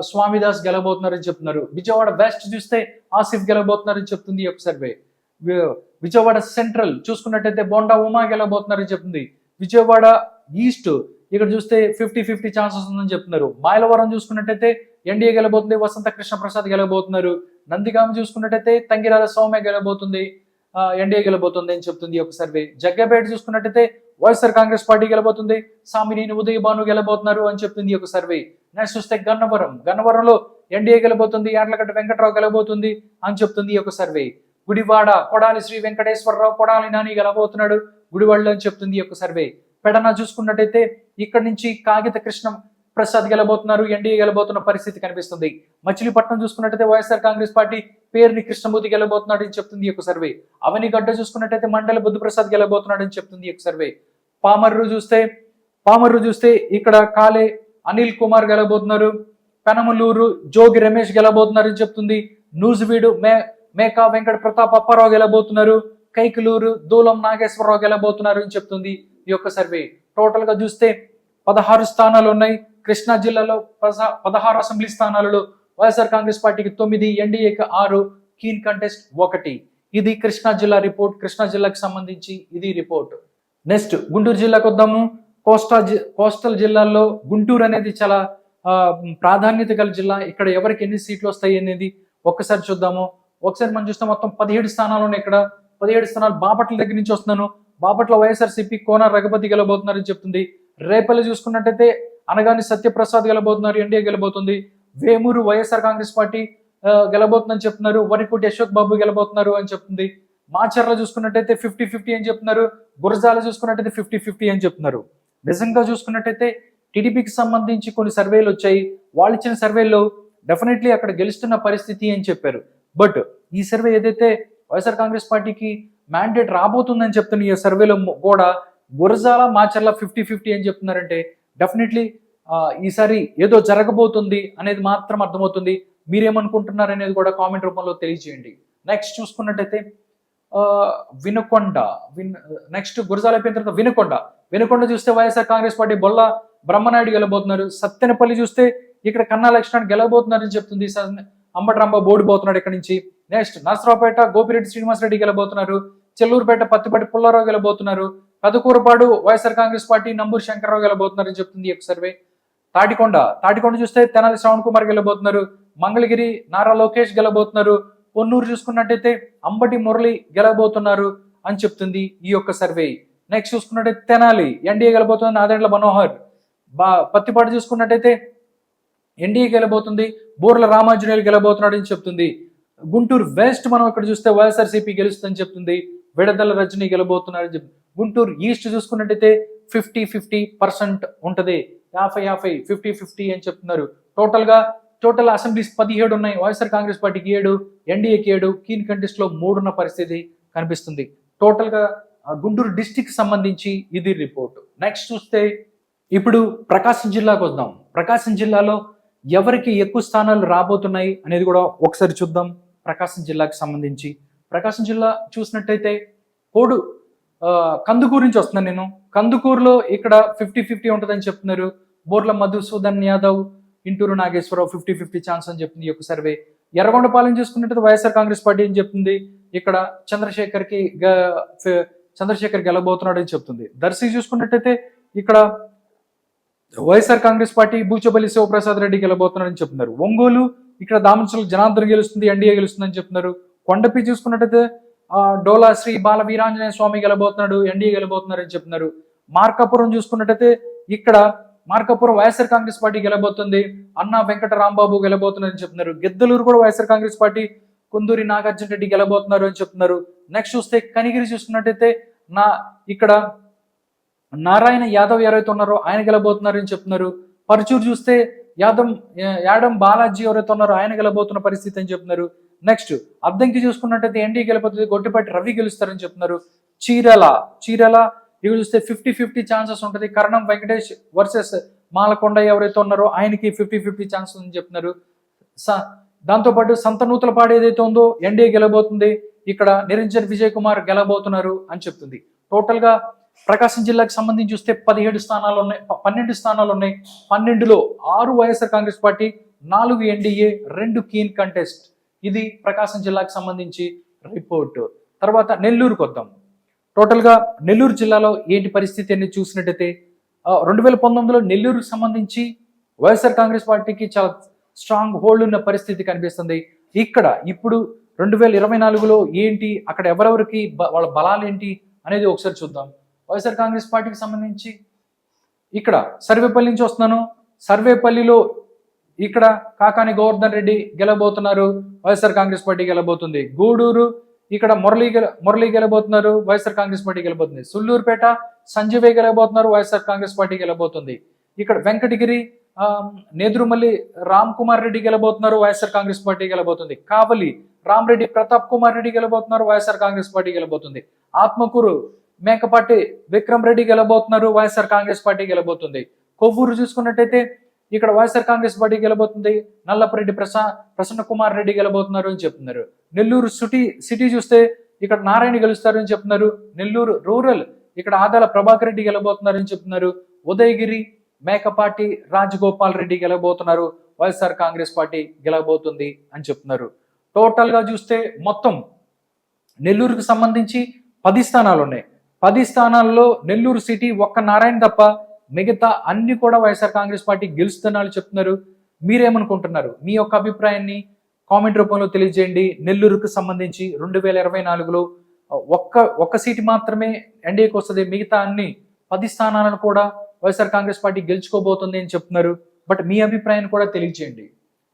స్వామిదాస్ గెలబోతున్నారని చెప్తున్నారు. విజయవాడ వెస్ట్ చూస్తే ఆసిఫ్ గెలబోతున్నారని చెప్తుంది ఈ యొక్క సర్వే. విజయవాడ సెంట్రల్ చూసుకున్నట్టయితే బోండా ఉమా గెలబోతున్నారని చెప్తుంది. విజయవాడ ఈస్ట్ ఇక్కడ చూస్తే 50-50 ఛాన్సెస్ ఉందని చెప్తున్నారు. మైలవరం చూసుకున్నట్టయితే ఎన్డీఏ గెలబోతుంది, వసంత కృష్ణ ప్రసాద్ గెలబోతున్నారు. నందిగామ చూసుకున్నట్టయితే తంగిరాల సౌమ్య గెలబోతుంది, ఎన్డీఏ గెలబోతుంది అని చెప్తుంది ఒక సర్వే. జగ్గపేట చూసుకున్నట్టయితే వైఎస్ఆర్ కాంగ్రెస్ పార్టీ గెలబోతుంది, సామినేని ఉదయ్ భాను గెలబోతున్నారు అని చెప్తుంది ఒక సర్వే. నెక్స్ట్ చూస్తే గన్నవరంలో ఎన్డీఏ గెలబోతుంది, యార్లగడ్డ వెంకటరావు గెలబోతుంది అని చెప్తుంది ఒక సర్వే. గుడివాడ కొడాలి శ్రీ వెంకటేశ్వరరావు, కొడాలి నాని గెలబోతున్నాడు గుడివాడలో అని చెప్తుంది ఒక సర్వే. పెడన చూసుకున్నట్టయితే ఇక్కడ నుంచి కాగిత కృష్ణ ప్రసాద్ గెలబోతున్నారు, ఎన్డీఏ గెలబోతున్న పరిస్థితి కనిపిస్తుంది. మచిలీపట్నం చూసుకున్నట్టయితే వైఎస్ఆర్ కాంగ్రెస్ పార్టీ పేరుని కృష్ణమూర్తి గెలబోతున్నాడు అని చెప్తుంది ఒక సర్వే. అవనిగడ్డ చూసుకున్నట్టయితే మండల బుద్ధప్రసాద్ గెలబోతున్నాడు అని చెప్తుంది ఒక సర్వే. పామర్రు చూస్తే ఇక్కడ కాలే అనిల్ కుమార్ గెలబోతున్నారు. పెనమలూరు జోగి రమేష్ గెలబోతున్నారు అని చెప్తుంది. నూజివీడు మేకా వెంకట ప్రతాప్ అప్పారావు గెలబోతున్నారు. కైకలూరు దూలం నాగేశ్వరరావు గెలబోతున్నారు అని చెప్తుంది ఈ యొక్క సర్వే. టోటల్ గా చూస్తే 16 స్థానాలు ఉన్నాయి. కృష్ణా జిల్లాలో 16 అసెంబ్లీ స్థానాలలో వైఎస్ఆర్ కాంగ్రెస్ పార్టీకి 9, ఎన్డీఏకి 6, కీన్ కంటెస్ట్ 1. ఇది కృష్ణా జిల్లా రిపోర్ట్. కృష్ణా జిల్లాకి సంబంధించి ఇది రిపోర్ట్. నెక్స్ట్ గుంటూరు జిల్లాకు వద్దాము. కోస్టల్ జిల్లాల్లో గుంటూరు అనేది చాలా ప్రాధాన్యత గల జిల్లా. ఇక్కడ ఎవరికి ఎన్ని సీట్లు వస్తాయి అనేది ఒక్కసారి చూద్దాము. ఒకసారి మనం చూస్తే మొత్తం 17 స్థానాలు ఉన్నాయి. ఇక్కడ 17 స్థానాలు బాపట్ల దగ్గర నుంచి వస్తున్నాను. బాపట్ల వైఎస్ఆర్సీపీ కోన రఘుపతి గెలబోతున్నారని చెప్తుంది. రేపల్లి చూసుకున్నట్టయితే అనగాని సత్యప్రసాద్ గెలబోతున్నారు, ఎన్డీఏ గెలబోతుంది. వేమూరు వైఎస్ఆర్ కాంగ్రెస్ పార్టీ గెలబోతుందని చెప్తున్నారు. వరికోటి అశోక్ బాబు గెలబోతున్నారు అని చెప్తుంది. మాచర్ల చూసుకున్నట్టయితే 50-50 అని చెప్తున్నారు. గురజాల చూసుకున్నట్టయితే 50-50 అని చెప్తున్నారు. నిజంగా చూసుకున్నట్టయితే టీడీపీకి సంబంధించి కొన్ని సర్వేలు వచ్చాయి. వాళ్ళు ఇచ్చిన సర్వేలో డెఫినెట్లీ అక్కడ గెలుస్తున్న పరిస్థితి అని చెప్పారు. బట్ ఈ సర్వే ఏదైతే వైఎస్ఆర్ కాంగ్రెస్ పార్టీకి మ్యాండేట్ రాబోతుందని చెప్తున్న ఈ సర్వేలో కూడా గురజాల మాచర్ల 50-50 అని చెప్తున్నారంటే డెఫినెట్లీ ఈసారి ఏదో జరగబోతుంది అనేది మాత్రం అర్థమవుతుంది. మీరేమనుకుంటున్నారు అనేది కూడా కామెంట్ రూపంలో తెలియజేయండి. నెక్స్ట్ చూసుకున్నట్టయితే నెక్స్ట్ గురజాల అయిపోయిన తర్వాత వినుకొండ చూస్తే వైఎస్ఆర్ కాంగ్రెస్ పార్టీ బొల్ల బ్రహ్మనాయుడు గెలబోతున్నారు. సత్తెనపల్లి చూస్తే ఇక్కడ కన్నా లక్ష్మణ్ గెలబోతున్నారని చెప్తుంది. అంబటరాంబ బోడిపోతున్నాడు ఇక్కడ నుంచి. నెక్స్ట్ నర్సరావుపేట గోపిరెడ్డి శ్రీనివాసరెడ్డి గెలబోతున్నారు. చెల్లూరుపేట పత్తిపాటి పుల్లారావు గెలబోతున్నారు. కదుకూరపాడు వైఎస్ఆర్ కాంగ్రెస్ పార్టీ నంబూరు శంకర్రావు గెలబోతున్నారని చెప్తుంది ఈ సర్వే. తాటికొండ చూస్తే తెనాలి శ్రవణ్ కుమార్ గెలబోతున్నారు. మంగళగిరి నారా లోకేష్ గెలబోతున్నారు. పొన్నూరు చూసుకున్నట్టయితే అంబటి మురళి గెలబోతున్నారు అని చెప్తుంది ఈ యొక్క సర్వే. నెక్స్ట్ చూసుకున్నట్టయితే తెనాలి ఎన్డీఏ గెలబోతుంది, నాదెండ్ల మనోహర్. పత్తిపాటు చూసుకున్నట్టయితే ఎన్డీఏ గెలబోతుంది, బూర్ల రామాంజనేయులు గెలబోతున్నాడు అని చెప్తుంది. గుంటూరు వెస్ట్ మనం ఇక్కడ చూస్తే వైఎస్ఆర్సీపీ గెలుస్తుందని చెప్తుంది, విడదల రజనీ గెలబోతున్నారని చెప్తుంది. గుంటూరు ఈస్ట్ చూసుకున్నట్టయితే 50-50% ఉంటది, 50-50 50-50 అని చెప్తున్నారు. టోటల్ అసెంబ్లీస్ 17 ఉన్నాయి, వైఎస్ఆర్ కాంగ్రెస్ పార్టీకి 7, ఎన్డీఏకి 7, కీన్ కంటెస్ట్ లో 3 ఉన్న పరిస్థితి కనిపిస్తుంది. టోటల్ గా గుంటూరు డిస్టిక్ సంబంధించి ఇది రిపోర్ట్. నెక్స్ట్ చూస్తే ఇప్పుడు ప్రకాశం జిల్లాకు వద్దాం. ప్రకాశం జిల్లాలో ఎవరికి ఎక్కువ స్థానాలు రాబోతున్నాయి అనేది కూడా ఒకసారి చూద్దాం. ప్రకాశం జిల్లాకు సంబంధించి ప్రకాశం జిల్లా చూసినట్టయితే కందుకూరు నుంచి వస్తున్నాను నేను. కందుకూరులో ఇక్కడ 50-50 ఉంటుందని చెప్తున్నారు. బోర్ల మధుసూదన్ యాదవ్, ఇంటూరు నాగేశ్వరరావు 50-50 ఛాన్స్ అని చెప్తుంది ఈ యొక్క సర్వే. ఎర్రగొండపాలెం చూసుకున్నట్టయితే వైఎస్ఆర్ కాంగ్రెస్ పార్టీ అని చెప్తుంది, ఇక్కడ చంద్రశేఖర్ గెలబోతున్నాడు అని చెప్తుంది. దర్శి చూసుకున్నట్టయితే ఇక్కడ వైఎస్ఆర్ కాంగ్రెస్ పార్టీ బూచపల్లి శివప్రసాద్ రెడ్డి గెలబోతున్నాడని చెప్తున్నారు. ఒంగోలు ఇక్కడ దామచల జనార్దన్ గెలుస్తుంది, ఎన్డీఏ గెలుస్తుందని చెప్తున్నారు. కొండపి చూసుకున్నట్టయితే డోలా శ్రీ బాల వీరాంజనేయ స్వామి గెలబోతున్నాడు, ఎన్డీఏ గెలబోతున్నారని చెప్తున్నారు. మార్కాపురం చూసుకున్నట్టయితే ఇక్కడ మార్కాపురం వైఎస్ఆర్ కాంగ్రెస్ పార్టీ గెలబోతుంది, అన్నా వెంకట రాంబాబు గెలబోతున్నారని చెప్తున్నారు. గిద్దలూరు కూడా వైఎస్ఆర్ కాంగ్రెస్ పార్టీ కుందూరి నాగార్జున రెడ్డి గెలబోతున్నారు అని చెప్తున్నారు. నెక్స్ట్ చూస్తే కనిగిరి చూసుకున్నట్టయితే ఇక్కడ నారాయణ యాదవ్ ఎవరైతే ఉన్నారో ఆయన గెలబోతున్నారు అని చెప్తున్నారు. పరుచూరు చూస్తే యాదం బాలాజీ ఎవరైతే ఉన్నారో ఆయన గెలబోతున్న పరిస్థితి అని చెప్తున్నారు. నెక్స్ట్ అద్దంకి చూసుకున్నట్టయితే ఎన్డీ గెలబోతుంది, గొట్టిపాటి రవి గెలుస్తారని చెప్తున్నారు. చీరాల ఇవి చూస్తే 50-50 ఛాన్సెస్ ఉంటుంది. కరణం వెంకటేష్ వర్సెస్ మాలకొండ ఎవరైతే ఉన్నారో ఆయనకి 50-50 ఛాన్సెస్ అని చెప్తున్నారు. దాంతోపాటు సంతనూతలపాడు ఏదైతే ఉందో ఎన్డీఏ గెలబోతుంది, ఇక్కడ నిరంజన్ విజయ్ కుమార్ గెలబోతున్నారు అని చెప్తుంది. టోటల్ గా ప్రకాశం జిల్లాకు సంబంధించి చూస్తే 12 స్థానాలు ఉన్నాయి, 12 స్థానాలు ఉన్నాయి. 12లో 6 YSR Congress party, 4 NDA, 2 keen contest. ఇది ప్రకాశం జిల్లాకు సంబంధించి రిపోర్ట్. తర్వాత నెల్లూరుకు వద్దాం. టోటల్ గా నెల్లూరు జిల్లాలో ఏంటి పరిస్థితి అని చూసినట్టయితే 2019లో నెల్లూరుకు సంబంధించి వైఎస్ఆర్ కాంగ్రెస్ పార్టీకి చాలా స్ట్రాంగ్ హోల్డ్ ఉన్న పరిస్థితి కనిపిస్తుంది. ఇక్కడ ఇప్పుడు 2024లో ఏంటి, అక్కడ ఎవరెవరికి వాళ్ళ బలాలు ఏంటి అనేది ఒకసారి చూద్దాం. వైఎస్ఆర్ కాంగ్రెస్ పార్టీకి సంబంధించి ఇక్కడ సర్వేపల్లి నుంచి వస్తున్నాను. సర్వేపల్లిలో ఇక్కడ కాకాని గోవర్ధన్ రెడ్డి గెలబోతున్నారు, వైఎస్ఆర్ కాంగ్రెస్ పార్టీ గెలబోతుంది. గూడూరు ఇక్కడ Murali గెలబోతున్నారు, YSR Congress party గెలబోతుంది. Sullurpeta సంజీవే గెలబోతున్నారు, YSR Congress party గెలబోతుంది. ఇక్కడ వెంకటగిరి నేదురుమల్లి రామ్ కుమార్ రెడ్డి గెలబోతున్నారు, వైఎస్ఆర్ కాంగ్రెస్ పార్టీ గెలబోతుంది. కావలి రామరెడ్డి ప్రతాప్ కుమార్ రెడ్డి గెలబోతున్నారు, వైఎస్ఆర్ కాంగ్రెస్ పార్టీ గెలబోతుంది. ఆత్మకూరు మేకపాటి విక్రమ్ రెడ్డి గెలబోతున్నారు, వైఎస్ఆర్ కాంగ్రెస్ పార్టీ గెలబోతుంది. కొవ్వూరు చూసుకున్నట్టయితే ఇక్కడ వైఎస్ఆర్ కాంగ్రెస్ పార్టీ గెలబోతుంది, నల్లపరెడ్డి ప్రసన్న కుమార్ రెడ్డి గెలబోతున్నారు అని చెప్తున్నారు. నెల్లూరు సిటీ చూస్తే ఇక్కడ నారాయణ గెలుస్తారు అని చెప్తున్నారు. నెల్లూరు రూరల్ ఇక్కడ ఆదాల ప్రభాకర్ రెడ్డి గెలబోతున్నారు అని చెప్తున్నారు. ఉదయగిరి మేకపాటి రాజగోపాల్ రెడ్డి గెలబోతున్నారు, వైఎస్ఆర్ కాంగ్రెస్ పార్టీ గెలబోతుంది అని చెప్తున్నారు. టోటల్ గా చూస్తే మొత్తం నెల్లూరుకు సంబంధించి 10 స్థానాలు ఉన్నాయి. 10 స్థానాల్లో నెల్లూరు సిటీ ఒక్క నారాయణ తప్ప మిగతా అన్ని కూడా వైఎస్ఆర్ కాంగ్రెస్ పార్టీ గెలుస్తున్నారు చెప్తున్నారు. మీరేమనుకుంటున్నారు? మీ యొక్క అభిప్రాయాన్ని కామెంట్ రూపంలో తెలియజేయండి. నెల్లూరుకు సంబంధించి 2024లో ఒక్క సీటు మాత్రమే ఎన్డీఏకి వస్తుంది, మిగతా అన్ని 10 స్థానాలను కూడా వైఎస్ఆర్ కాంగ్రెస్ పార్టీ గెలుచుకోబోతుంది అని చెప్తున్నారు. బట్ మీ అభిప్రాయాన్ని కూడా తెలియజేయండి.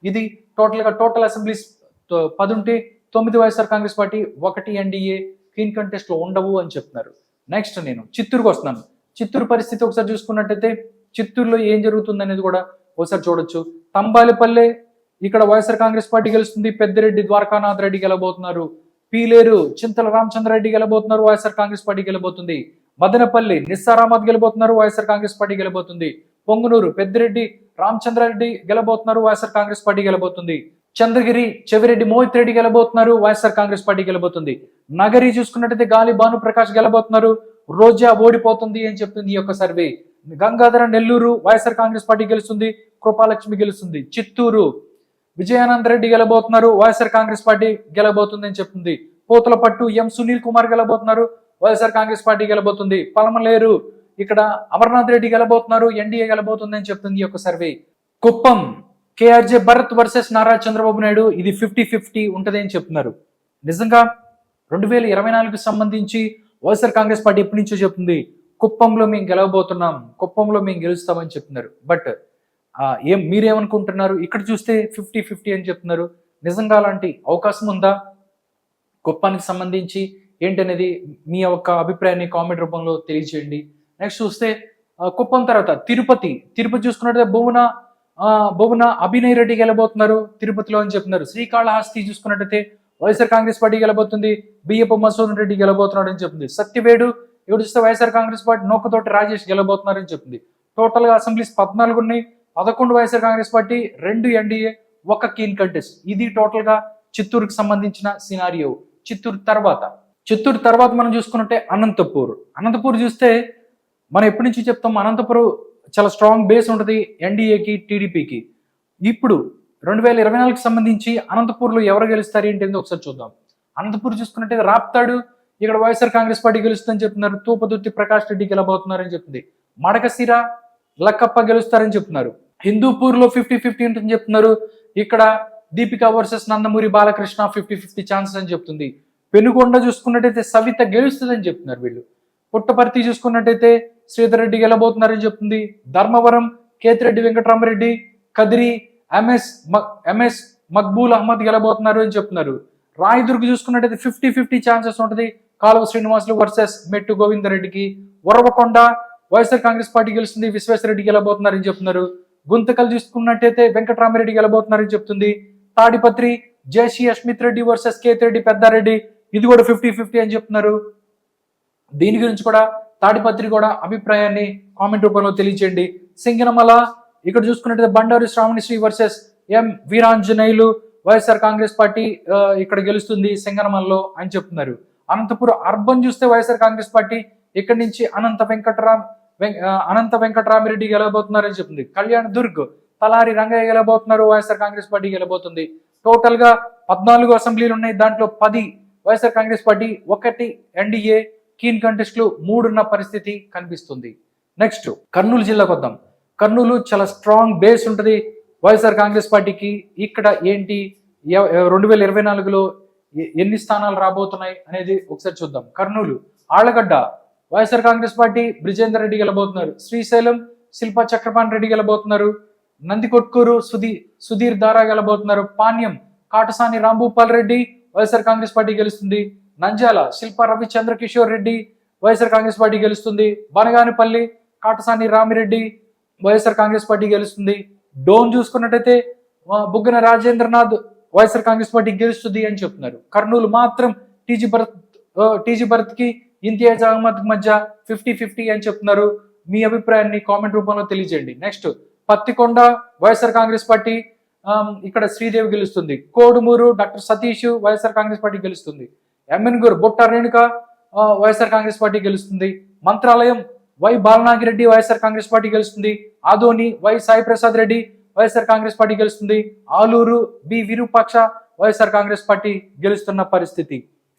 ఇది టోటల్ అసెంబ్లీస్ 10 ఉంటే 9 YSR Congress party, 1 NDA, clean contest లో ఉండవు అని చెప్తున్నారు. నెక్స్ట్ నేను చిత్తూరుకు వస్తున్నాను. చిత్తూరు పరిస్థితి ఒకసారి చూసుకున్నట్టయితే చిత్తూరులో ఏం జరుగుతుంది అనేది కూడా ఒకసారి చూడొచ్చు. తంబాలిపల్లె ఇక్కడ వైఎస్ఆర్ కాంగ్రెస్ పార్టీ గెలుస్తుంది, పెద్దిరెడ్డి ద్వారకానాథ్ రెడ్డి గెలబోతున్నారు. పీలేరు చింతల రామచంద్రారెడ్డి గెలబోతున్నారు, వైఎస్ఆర్ కాంగ్రెస్ పార్టీ గెలబోతుంది. మదనపల్లి నిస్సార్ అహ్మద్ గెలబోతున్నారు, వైఎస్ఆర్ కాంగ్రెస్ పార్టీ గెలబోతుంది. పొంగునూరు పెద్దిరెడ్డి రామచంద్రారెడ్డి గెలబోతున్నారు, వైఎస్ఆర్ కాంగ్రెస్ పార్టీ గెలబోతుంది. చంద్రగిరి చెవిరెడ్డి మోహిత్ రెడ్డి గెలబోతున్నారు, వైఎస్ఆర్ కాంగ్రెస్ పార్టీ గెలబోతుంది. నగరి చూసుకున్నట్టయితే గాలి భానుప్రకాష్ గెలబోతున్నారు, రోజా ఓడిపోతుంది అని చెప్తుంది ఈ యొక్క సర్వే. గంగాధర నెల్లూరు వైఎస్ఆర్ కాంగ్రెస్ పార్టీ గెలుస్తుంది, కృపాలక్ష్మి గెలుస్తుంది. చిత్తూరు విజయానంద రెడ్డి గెలబోతున్నారు, వైఎస్ఆర్ కాంగ్రెస్ పార్టీ గెలబోతుంది అని చెప్తుంది. పోతలపట్టు ఎం సునీల్ కుమార్ గెలబోతున్నారు, వైఎస్ఆర్ కాంగ్రెస్ పార్టీ గెలబోతుంది. పలమలేరు ఇక్కడ అమర్నాథ్ రెడ్డి గెలబోతున్నారు, ఎన్డీఏ గెలబోతుంది అని చెప్తుంది ఈ యొక్క survey. Kuppam KRJ Bharat versus Nara Chandrababu Naidu, ఇది 50-50 ఉంటుంది అని చెప్తున్నారు. నిజంగా 2024కి సంబంధించి వైఎస్ఆర్ కాంగ్రెస్ పార్టీ ఎప్పటి నుంచో చెప్తుంది, కుప్పంలో మేము గెలవబోతున్నాం, కుప్పంలో మేము గెలుస్తామని చెప్తున్నారు. బట్ మీరేమనుకుంటున్నారు? ఇక్కడ చూస్తే 50-50 అని చెప్తున్నారు. నిజంగా అలాంటి అవకాశం ఉందా? కుప్పానికి సంబంధించి ఏంటనేది మీ యొక్క అభిప్రాయాన్ని కామెంట్ రూపంలో తెలియజేయండి. నెక్స్ట్ చూస్తే కుప్పం తర్వాత తిరుపతి చూసుకున్నట్లయితే బొగున అభినయ్ రెడ్డి గెలబోతున్నారు తిరుపతిలో అని చెప్తున్నారు. శ్రీకాళహస్తి చూసుకున్నట్టయితే వైఎస్ఆర్ కాంగ్రెస్ పార్టీ గెలబోతుంది, బియ్యపు మసూదన్ రెడ్డి గెలబోతున్నాడు అని చెప్తుంది. సత్యవేడు ఇక్కడ చూస్తే వైఎస్ఆర్ కాంగ్రెస్ పార్టీ నోకతోటి రాజేష్ గెలబోతున్నారు అని చెప్తుంది. టోటల్ గా అసెంబ్లీస్ 14 ఉన్నాయి, 11 YSR Congress party, 2 NDA, 1 keen contest. ఇది టోటల్ గా చిత్తూరుకి సంబంధించిన సినారియో. చిత్తూరు తర్వాత మనం చూసుకున్నట్టే అనంతపూర్ చూస్తే మనం ఎప్పటి నుంచి చెప్తాం, అనంతపురం చాలా స్ట్రాంగ్ బేస్ ఉంటుంది ఎన్డీఏకి, టీడీపీకి. ఇప్పుడు 2024కి సంబంధించి అనంతపూర్లో ఎవరు గెలుస్తారు ఏంటి ఒకసారి చూద్దాం. అనంతపూర్ చూసుకున్నట్టే రాప్తాడు ఇక్కడ వైఎస్ఆర్ కాంగ్రెస్ పార్టీ గెలుస్తుందని చెప్తున్నారు. తూపదుర్తి ప్రకాష్ రెడ్డి గెలబోతున్నారని చెప్తుంది. మడకశిర లక్కప్ప గెలుస్తారని చెప్తున్నారు. హిందూపూర్ లో 50-50 ఉంటుందని చెప్తున్నారు. ఇక్కడ దీపిక వర్సెస్ నందమూరి బాలకృష్ణ 50-50 ఛాన్సెస్ అని చెప్తుంది. పెనుగొండ చూసుకున్నట్టయితే సవిత గెలుస్తుందని చెప్తున్నారు వీళ్ళు. పుట్టపర్తి చూసుకున్నట్టయితే శ్రీధర్ రెడ్డి గెలబోతున్నారని చెప్తుంది. ధర్మవరం కేతిరెడ్డి వెంకటరామరెడ్డి, కదిరి ఎంఎస్ మక్బూల్ అహ్మద్ గెలబోతున్నారు అని చెప్తున్నారు. రాయదుర్గ్ చూసుకున్నట్టయితే 50-50 ఛాన్సెస్ ఉంటుంది. కాలువ శ్రీనివాసులు వర్సెస్ మెట్టు గోవిందరెడ్డికి. వరవకొండ వైఎస్ఆర్ కాంగ్రెస్ పార్టీ గెలుస్తుంది, విశ్వేశ్వరరెడ్డి గెలబోతున్నారని చెప్తున్నారు. గుంతకల్ చూసుకున్నట్టయితే వెంకటరామరెడ్డి గెలబోతున్నారని చెప్తుంది. తాడిపత్రి జేసీ అస్మిత్ రెడ్డి వర్సెస్ కేతిరెడ్డి పెద్దారెడ్డి, ఇది కూడా 50-50 అని చెప్తున్నారు. దీని గురించి కూడా తాడిపత్రి కూడా అభిప్రాయాన్ని కామెంట్ రూపంలో తెలియచేయండి. సింగనమల ఇక్కడ చూసుకున్నట్టయితే బండారు శ్రావణిశ్రీ వర్సెస్ ఎం వీరాంజనేయులు, వైఎస్ఆర్ కాంగ్రెస్ పార్టీ ఇక్కడ గెలుస్తుంది సింగనమలలో అని చెప్తున్నారు. అనంతపురం అర్బన్ చూస్తే వైఎస్ఆర్ కాంగ్రెస్ పార్టీ ఇక్కడి నుంచి అనంత వెంకటరామిరెడ్డి గెలబోతున్నారని చెప్తుంది. కళ్యాణ్ దుర్గ్ తలారి రంగయ్య గెలబోతున్నారు, వైఎస్ఆర్ కాంగ్రెస్ పార్టీ గెలబోతుంది. టోటల్ గా 14 అసెంబ్లీలు ఉన్నాయి, దాంట్లో 10 YSR Congress party, 1 NDA, keen కంటెస్ట్లు 3 ఉన్న పరిస్థితి కనిపిస్తుంది. నెక్స్ట్ కర్నూలు జిల్లాకు వద్దాం. కర్నూలు చాలా స్ట్రాంగ్ బేస్ ఉంటుంది వైఎస్ఆర్ కాంగ్రెస్ పార్టీకి. ఇక్కడ ఏంటి 2024లో ఎన్ని స్థానాలు రాబోతున్నాయి అనేది ఒకసారి చూద్దాం. కర్నూలు ఆళ్లగడ్డ వైఎస్ఆర్ కాంగ్రెస్ పార్టీ బ్రిజేందర్ రెడ్డి గెలబోతున్నారు. శ్రీశైలం శిల్పా చక్రపాణి రెడ్డి గెలబోతున్నారు. నందికొట్కూరు సుధీర్ దారా గెలబోతున్నారు. పాణ్యం కాటసాని రాంభూపాల్ రెడ్డి వైఎస్ఆర్ కాంగ్రెస్ పార్టీ గెలుస్తుంది. నంద్యాల శిల్పా రవిచంద్ర కిషోర్ రెడ్డి వైఎస్ఆర్ కాంగ్రెస్ పార్టీ గెలుస్తుంది. బనగానిపల్లి కాటసాని రామిరెడ్డి వైఎస్ఆర్ కాంగ్రెస్ పార్టీ గెలుస్తుంది. డోన్ చూసుకున్నట్టయితే బుగ్గన రాజేంద్రనాథ్ వైఎస్ఆర్ కాంగ్రెస్ పార్టీ గెలుస్తుంది అని చెప్తున్నారు. కర్నూలు మాత్రం టీజీ భరత్ కి ఇంతియాజ్ అహ్మద్ మధ్య 50-50 అని చెప్తున్నారు. మీ అభిప్రాయాన్ని కామెంట్ రూపంలో తెలియజేయండి. నెక్స్ట్ పత్తికొండ వైఎస్ఆర్ కాంగ్రెస్ పార్టీ, ఇక్కడ శ్రీదేవి గెలుస్తుంది. కోడుమూరు డాక్టర్ సతీష్ వైఎస్ఆర్ కాంగ్రెస్ పార్టీ గెలుస్తుంది. ఎమ్మెన్గూరు బొట్ట రేణుక వైఎస్ఆర్ కాంగ్రెస్ పార్టీ గెలుస్తుంది. మంత్రాలయం వై బాలనాగిరెడ్డి వైఎస్ఆర్ కాంగ్రెస్ పార్టీ గెలుస్తుంది. Adoni why Sai Prasad Reddy YSR Congress party గెలుస్తుంది. ఆలూరు బి విరూపాక్ష వైఎస్ఆర్ కాంగ్రెస్ పార్టీ గెలుస్తున్న పరిస్థితి.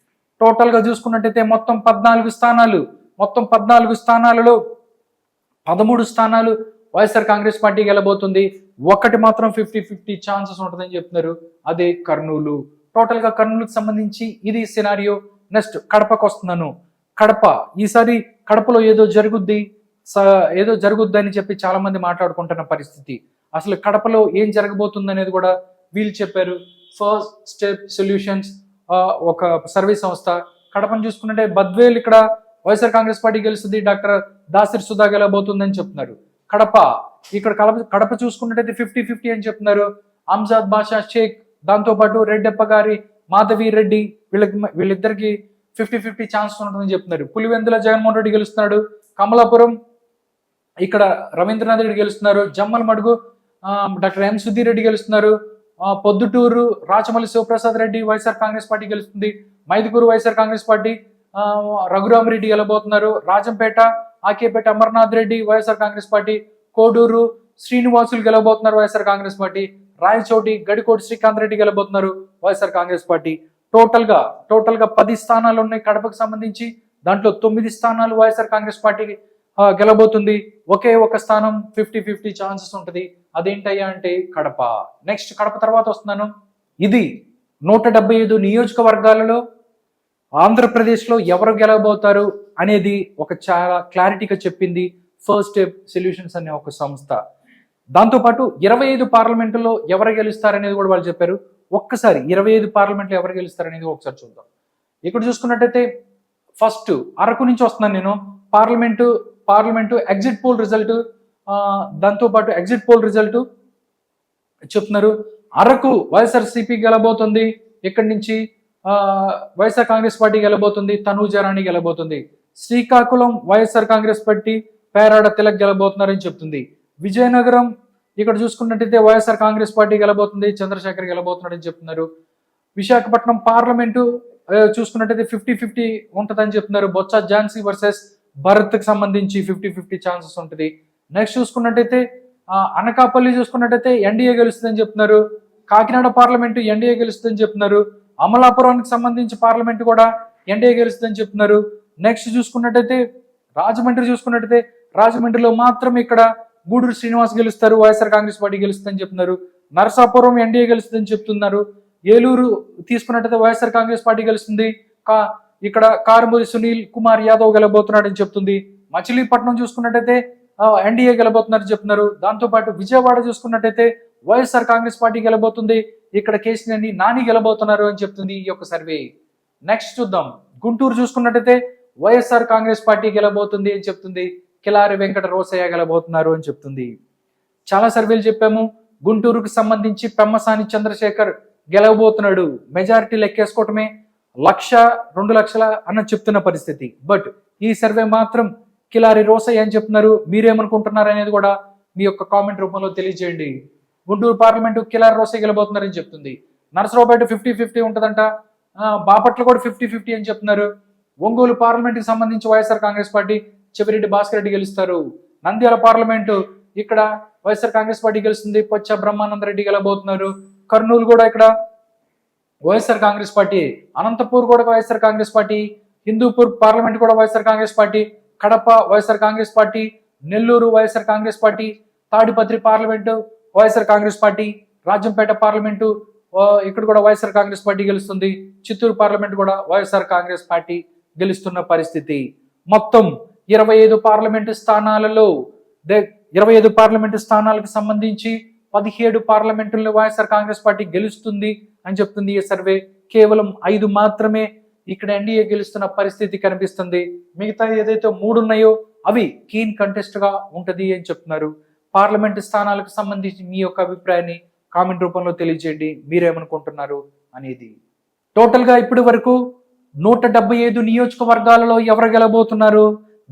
టోటల్ గా చూసుకున్నట్టయితే మొత్తం 14 స్థానాలలో 13 స్థానాలు వైఎస్ఆర్ కాంగ్రెస్ పార్టీ గెలబోతుంది. 1 మాత్రం 50-50 ఛాన్సెస్ ఉంటుందని చెప్తున్నారు, అదే కర్నూలు. టోటల్ గా కర్నూలుకి సంబంధించి ఇది సినారియో. నెక్స్ట్ కడపకు వస్తున్నాను. కడప ఈసారి కడపలో ఏదో జరుగుద్ది అని చెప్పి చాలా మంది మాట్లాడుకుంటున్న పరిస్థితి. అసలు కడపలో ఏం జరగబోతుంది అనేది కూడా వీళ్ళు చెప్పారు. ఫస్ట్ స్టెప్ సొల్యూషన్స్ ఒక సర్వే సంస్థ. కడపను చూసుకుంటే బద్వేల్ ఇక్కడ వైఎస్ఆర్ కాంగ్రెస్ పార్టీ గెలుస్తుంది. డాక్టర్ దాసిర్ సుధా గెలబోతుందని చెప్తున్నారు. కడప చూసుకున్నట్టయితే 50-50 అని చెప్తున్నారు. అంజాద్ బాషా షేక్, దాంతో పాటు రెడ్డప్ప గారి మాధవి రెడ్డి, వీళ్ళిద్దరికి 50-50 ఛాన్స్ ఉంటుందని చెప్తున్నారు. పులివెందుల జగన్మోహన్ రెడ్డి గెలుస్తున్నాడు. కమలాపురం ఇక్కడ రవీంద్రనాథ్ రెడ్డి గెలుస్తున్నారు. జమ్మల్ మడుగు డాక్టర్ ఎం సుధీర్ రెడ్డి గెలుస్తున్నారు. పొద్దుటూరు రాచమల్లి శివప్రసాద్ రెడ్డి వైఎస్ఆర్ కాంగ్రెస్ పార్టీ గెలుస్తుంది. మైదుకూరు వైఎస్ఆర్ కాంగ్రెస్ పార్టీ రఘురామరెడ్డి గెలబోతున్నారు. Rajampet Akepati Amarnath Reddy YSR Congress party. కోడూరు శ్రీనివాసులు గెలబోతున్నారు వైఎస్ఆర్ కాంగ్రెస్ పార్టీ. రాయచోటి గడికోటి శ్రీకాంత్ రెడ్డి గెలబోతున్నారు వైఎస్ఆర్ కాంగ్రెస్ పార్టీ. టోటల్ గా 10 స్థానాలు ఉన్నాయి కడపకు సంబంధించి. దాంట్లో 9 స్థానాలు వైఎస్ఆర్ కాంగ్రెస్ పార్టీకి గెలబోతుంది. ఒకే ఒక స్థానం 50-50 ఛాన్సెస్ ఉంటుంది. అదేంటయ్యా అంటే కడప. నెక్స్ట్ కడప తర్వాత వస్తున్నాను. ఇది 175 నియోజకవర్గాలలో ఆంధ్రప్రదేశ్లో ఎవరు గెలవబోతారు అనేది ఒక చాలా క్లారిటీగా చెప్పింది ఫస్ట్ స్టెప్ సొల్యూషన్స్ అనే ఒక సంస్థ. దాంతోపాటు 25 పార్లమెంటులో ఎవరు గెలుస్తారనేది కూడా వాళ్ళు చెప్పారు. ఒక్కసారి 25 పార్లమెంట్లో ఎవరు గెలుస్తారనేది ఒకసారి చూద్దాం. ఇక్కడ చూసుకున్నట్టయితే ఫస్ట్ అరకు నుంచి వస్తున్నాను నేను. పార్లమెంటు ఎగ్జిట్ పోల్ రిజల్ట్, దాంతోపాటు ఎగ్జిట్ పోల్ రిజల్ట్ చెప్తున్నారు. అరకు వైఎస్ఆర్సీపీ గెలబోతుంది. ఇక్కడి నుంచి వైఎస్ఆర్ కాంగ్రెస్ పార్టీ గెలబోతుంది. తనూజారాణి గెలబోతుంది. శ్రీకాకుళం వైఎస్ఆర్ కాంగ్రెస్ పార్టీ పేరాడ తిలక్ గెలబోతున్నారని చెప్తుంది. విజయనగరం ఇక్కడ చూసుకున్నట్టయితే వైఎస్ఆర్ కాంగ్రెస్ పార్టీ గెలబోతుంది. చంద్రశేఖర్ గెలబోతున్నాడని చెప్తున్నారు. విశాఖపట్నం పార్లమెంటు చూసుకున్నట్టయితే 50-50 ఉంటుందని చెప్తున్నారు. బొత్స ఝాన్సీ వర్సెస్ భరత్కి సంబంధించి 50-50 ఛాన్సెస్ ఉంటుంది. నెక్స్ట్ చూసుకున్నట్టయితే అనకాపల్లి చూసుకున్నట్టయితే ఎన్డీఏ గెలుస్తుందని చెప్తున్నారు. కాకినాడ పార్లమెంటు ఎన్డీఏ గెలుస్తుందని చెప్తున్నారు. అమలాపురానికి సంబంధించి పార్లమెంటు కూడా ఎన్డీఏ గెలుస్తుందని చెప్తున్నారు. నెక్స్ట్ చూసుకున్నట్టయితే రాజమండ్రిలో మాత్రం ఇక్కడ గూడూరు శ్రీనివాస్ గెలుస్తారు, వైఎస్ఆర్ కాంగ్రెస్ పార్టీ గెలుస్తుందని చెప్తున్నారు. నరసాపురం ఎన్డీఏ గెలుస్తుందని చెప్తున్నారు. ఏలూరు తీసుకున్నట్టయితే వైఎస్ఆర్ కాంగ్రెస్ పార్టీ గెలుస్తుంది. ఇక్కడ కారుమూరి సునీల్ కుమార్ యాదవ్ గెలబోతున్నాడని చెప్తుంది. మచిలీపట్నం చూసుకున్నట్టయితే ఎన్డీఏ గెలబోతున్నారని చెప్తున్నారు. దాంతోపాటు విజయవాడ చూసుకున్నట్టయితే వైఎస్ఆర్ కాంగ్రెస్ పార్టీ గెలబోతుంది. ఇక్కడ కేసీఆర్ నాని గెలబోతున్నారు అని చెప్తుంది ఈ యొక్క సర్వే. నెక్స్ట్ చూద్దాం. గుంటూరు చూసుకున్నట్టయితే వైఎస్ఆర్ కాంగ్రెస్ పార్టీ గెలబోతుంది అని చెప్తుంది. కిలారి వెంకట రోసయ్య గెలబోతున్నారు అని చెప్తుంది. చాలా సర్వేలు చెప్పాము. గుంటూరుకు సంబంధించి పెమ్మసాని చంద్రశేఖర్ గెలవబోతున్నాడు. మెజారిటీ లెక్కేసుకోవటమే 1,00,000, 2,00,000 అన్న చెప్తున్న పరిస్థితి. బట్ ఈ సర్వే మాత్రం కిలారి రోసయ్య అని చెప్తున్నారు. మీరేమనుకుంటున్నారు అనేది కూడా మీ యొక్క కామెంట్ రూపంలో తెలియజేయండి. గుంటూరు పార్లమెంటు కిలారి రోసయ్య గెలబోతున్నారని చెప్తుంది. నరసరావుపేట 50-50 ఉంటుందంట. బాపట్ల కూడా 50-50 అని చెప్తున్నారు. ఒంగోలు పార్లమెంట్కి సంబంధించి వైఎస్ఆర్ కాంగ్రెస్ పార్టీ చెవిరెడ్డి భాస్కర్ రెడ్డి గెలుస్తారు. నంద్యాల పార్లమెంటు ఇక్కడ వైఎస్ఆర్ కాంగ్రెస్ పార్టీ గెలుస్తుంది. పొచ్చ బ్రహ్మానంద రెడ్డి గెలబోతున్నారు. కర్నూలు కూడా ఇక్కడ వైఎస్ఆర్ కాంగ్రెస్ పార్టీ. అనంతపూర్ కూడా వైఎస్ఆర్ కాంగ్రెస్ పార్టీ. హిందూపూర్ పార్లమెంట్ కూడా YSR Congress party. Kadapa YSR Congress party. Nellore YSR Congress party. Tadipatri parliament YSR Congress party. Rajampet parliament ఇక్కడ కూడా వైఎస్ఆర్ కాంగ్రెస్ పార్టీ గెలుస్తుంది. చిత్తూరు పార్లమెంట్ కూడా వైఎస్ఆర్ కాంగ్రెస్ పార్టీ గెలుస్తున్న పరిస్థితి. మొత్తం 25 పార్లమెంటు స్థానాలలో 25 పార్లమెంటు స్థానాలకు సంబంధించి 17 పార్లమెంటుల్లో వైఎస్ఆర్ కాంగ్రెస్ పార్టీ గెలుస్తుంది అని చెప్తుంది ఈ సర్వే. కేవలం 5 మాత్రమే ఇక్కడ ఎన్డీఏ గెలుస్తున్న పరిస్థితి కనిపిస్తుంది. మిగతా ఏదైతే 3 ఉన్నాయో అవి కీన్ కంటెస్ట్ గా ఉంటది అని చెప్తున్నారు. పార్లమెంటు స్థానాలకు సంబంధించి మీ యొక్క అభిప్రాయాన్ని కామెంట్ రూపంలో తెలియజేయండి. మీరేమనుకుంటున్నారు అనేది. టోటల్ గా ఇప్పటి వరకు 175 నియోజకవర్గాలలో ఎవరు గెలబోతున్నారు,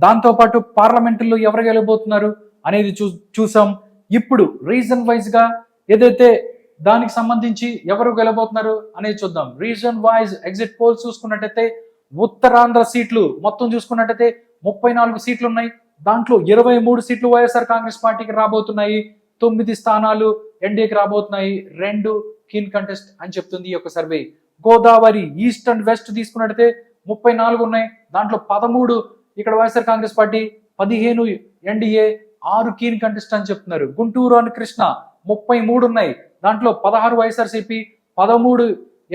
దాంతోపాటు పార్లమెంటుల్లో ఎవరు గెలబోతున్నారు అనేది చూసాం. ఇప్పుడు రీజన్ వైజ్ గా ఏదైతే దానికి సంబంధించి ఎవరు గెలబోతున్నారు అనేది చూద్దాం. రీజన్ వైజ్ ఎగ్జిట్ పోల్స్ చూసుకున్నట్టయితే ఉత్తరాంధ్ర సీట్లు మొత్తం చూసుకున్నట్టయితే 34 సీట్లు ఉన్నాయి. దాంట్లో 23 సీట్లు వైఎస్ఆర్ కాంగ్రెస్ పార్టీకి రాబోతున్నాయి. 9 స్థానాలు ఎన్డీఏకి రాబోతున్నాయి. 2 కీన్ కంటెస్ట్ అని చెప్తుంది ఈ యొక్క survey. Godavari east and west తీసుకున్నట్టయితే 34 ఉన్నాయి. దాంట్లో 13 ఇక్కడ YSR Congress party, 15 NDA, 6 keen contest అని చెప్తున్నారు. గుంటూరు అండ్ కృష్ణ 33 ఉన్నాయి. దాంట్లో 16 వైఎస్ఆర్సీపీ, 13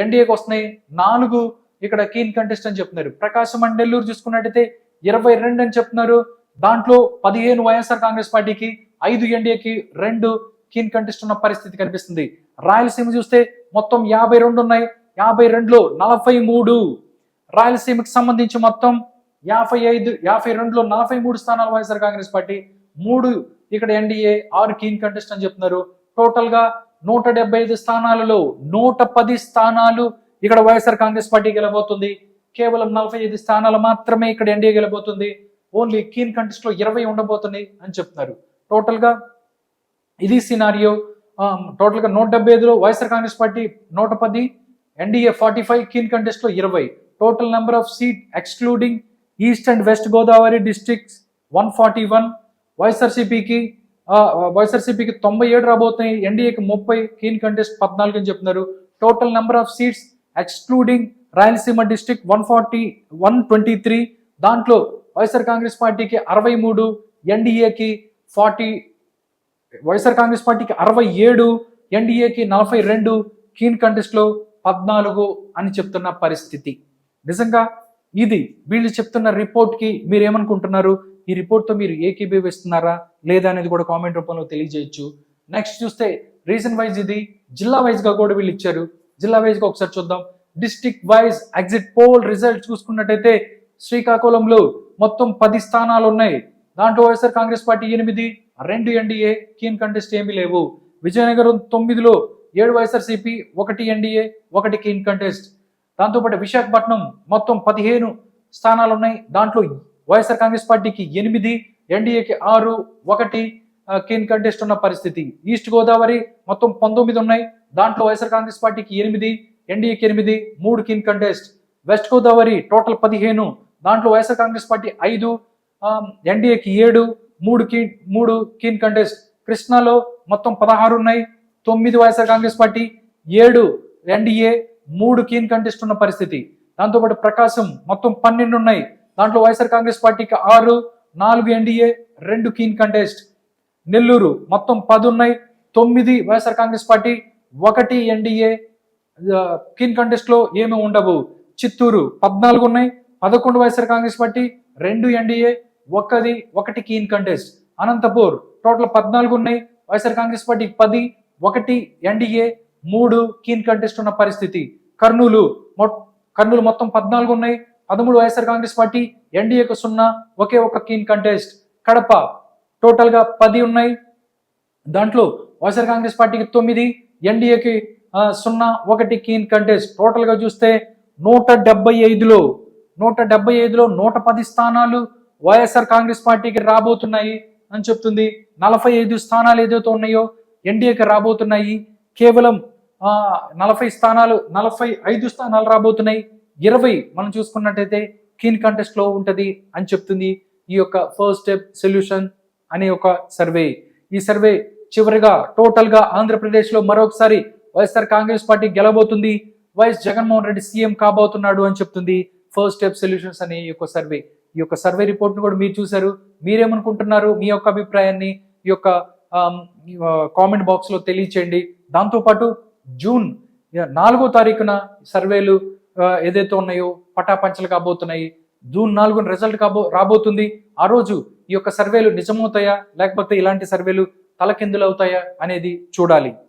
ఎన్డీఏకి వస్తున్నాయి. 4 ఇక్కడ కీన్ కంటెస్ట్ అని చెప్తున్నారు. ప్రకాశం అండ్ నెల్లూరు చూసుకున్నట్టయితే 22 అని చెప్తున్నారు. దాంట్లో 15 వైఎస్ఆర్ కాంగ్రెస్ పార్టీకి, 5 ఎన్డీఏకి, 2 కీన్ కంటెస్ట్ ఉన్న పరిస్థితి కనిపిస్తుంది. రాయలసీమ చూస్తే మొత్తం 52 ఉన్నాయి. 52లో 43 రాయలసీమకి సంబంధించి మొత్తం 52లో 43 స్థానాలు వైఎస్ఆర్ కాంగ్రెస్ పార్టీ, 3 ఇక్కడ ఎన్డీఏ, 6 కీన్ కంటెస్ట్ అని చెప్తున్నారు. టోటల్ గా 175 స్థానాలలో 110 స్థానాలు ఇక్కడ వైఎస్ఆర్ కాంగ్రెస్ పార్టీ గెలబోతుంది. కేవలం 45 స్థానాలు మాత్రమే ఇక్కడ ఎన్డీఏ గెలబోతుంది. ఓన్లీ కీన్ కంటెస్ట్ లో 20 ఉండబోతున్నాయి అని చెప్తున్నారు. టోటల్ గా ఇది సినారియో. టోటల్ గా 175లో YSR Congress party 110, NDA 45, keen contest లో 20. Total number of seat excluding east and west Godavari districts 141. వైఎస్ఆర్సీపీకి 97 రాబోతున్నాయి. ఎన్డీఏకి 30, కీన్ కంటెస్ట్ 14 అని చెప్తున్నారు. Total number of seats excluding Rayalaseema district 123. దాంట్లో వైఎస్ఆర్ కాంగ్రెస్ పార్టీకి 63, ఎన్డీఏకి 40, వైఎస్ఆర్ కాంగ్రెస్ పార్టీకి 67, ఎన్డీఏకి 42, కీన్ కంటెస్ట్లో 14 అని చెప్తున్న పరిస్థితి. నిజంగా ఇది వీళ్ళు చెప్తున్న రిపోర్ట్కి మీరు ఏమనుకుంటున్నారు? ఈ రిపోర్ట్తో మీరు ఏకీభవిస్తున్నారా లేదా అనేది కూడా కామెంట్ రూపంలో తెలియజేయచ్చు. నెక్స్ట్ చూస్తే రీజన్ వైజ్ ఇది జిల్లా వైజ్గా కూడా వీళ్ళు ఇచ్చారు. జిల్లా వైజ్గా ఒకసారి చూద్దాం. District wise exit poll result చూసుకున్నట్టయితే శ్రీకాకుళంలో మొత్తం 10 స్థానాలు ఉన్నాయి. దాంట్లో YSR Congress party 8, 2 NDA, keen contest ఏమీ లేవు. విజయనగరం 9లో 7 వైఎస్ఆర్సీపీ, 1 ఎన్డీఏ, 1 కీన్ కంటెస్ట్. దాంతోపాటు విశాఖపట్నం మొత్తం 15 స్థానాలు ఉన్నాయి. దాంట్లో వైఎస్ఆర్ కాంగ్రెస్ పార్టీకి 8, ఎన్డీఏకి 6, 1 కీన్ కంటెస్ట్ ఉన్న పరిస్థితి. ఈస్ట్ గోదావరి మొత్తం 19 ఉన్నాయి. దాంట్లో వైఎస్ఆర్ కాంగ్రెస్ పార్టీకి 8, ఎన్డీఏకి 8, 3 keen contest. West Godavari total 15, దాంట్లో వైఎస్ఆర్ కాంగ్రెస్ పార్టీ 5, ఎన్డీఏకి 7, 3 కీన్ కంటెస్ట్. కృష్ణాలో మొత్తం 16 ఉన్నాయి. 9 YSR Congress party, 7 NDA, 3 keen contest ఉన్న పరిస్థితి. దాంతోపాటు ప్రకాశం మొత్తం 12 ఉన్నాయి. దాంట్లో వైఎస్ఆర్ కాంగ్రెస్ పార్టీకి 6, 4 ఎన్డీఏ, 2 కీన్ కంటెస్ట్. నెల్లూరు మొత్తం 10 ఉన్నాయి. 9 YSR Congress party, 1 NDA, keen contest లో ఏమీ ఉండవు. చిత్తూరు 14 ఉన్నాయి. 11 YSR Congress party, 2 NDA, 1 keen contest. Anantapur total 14 ఉన్నాయి. YSR Congress party 10, 1 NDA, 3 keen contest ఉన్న పరిస్థితి. కర్నూలు మొత్తం 14 ఉన్నాయి. 13 వైఎస్ఆర్ కాంగ్రెస్ పార్టీ, ఎన్డీఏకు 0, 1 కీన్ కంటెస్ట్. కడప టోటల్ గా 10 ఉన్నాయి. దాంట్లో వైఎస్ఆర్ కాంగ్రెస్ పార్టీకి 9, ఎన్డీఏకి 0, 1 కీన్ కంటెస్ట్. టోటల్ గా చూస్తే 175లో 110 స్థానాలు వైఎస్ఆర్ కాంగ్రెస్ పార్టీకి రాబోతున్నాయి అని చెప్తుంది. 45 స్థానాలు ఏదైతే ఉన్నాయో ఎన్డీఏకి రాబోతున్నాయి. కేవలం 45 స్థానాలు రాబోతున్నాయి. 20 మనం చూసుకున్నట్టయితే కీన్ కంటెస్ట్ లో ఉంటది అని చెప్తుంది ఈ యొక్క ఫస్ట్ స్టెప్ సొల్యూషన్ అనే ఒక సర్వే. ఈ సర్వే చివరిగా టోటల్ గా ఆంధ్రప్రదేశ్ లో మరొకసారి వైఎస్ఆర్ కాంగ్రెస్ పార్టీ గెలబోతుంది, వైఎస్ జగన్మోహన్ రెడ్డి సీఎం కాబోతున్నాడు అని చెప్తుంది ఫస్ట్ స్టెప్ సొల్యూషన్స్ అనే ఈ యొక్క సర్వే. ఈ యొక్క సర్వే రిపోర్ట్ ను కూడా మీరు చూసారు. మీరేమనుకుంటున్నారు? మీ యొక్క అభిప్రాయాన్ని ఈ యొక్క కామెంట్ బాక్స్ లో తెలియచేయండి. దాంతోపాటు జూన్ 4వ తారీఖున సర్వేలు ఏదైతే ఉన్నాయో పటాపంచలు కాబోతున్నాయి. జూన్ 4న రిజల్ట్ రాబోతుంది. ఆ రోజు ఈ యొక్క సర్వేలు నిజమవుతాయా లేకపోతే ఇలాంటి సర్వేలు తలకిందులవుతాయా అనేది చూడాలి.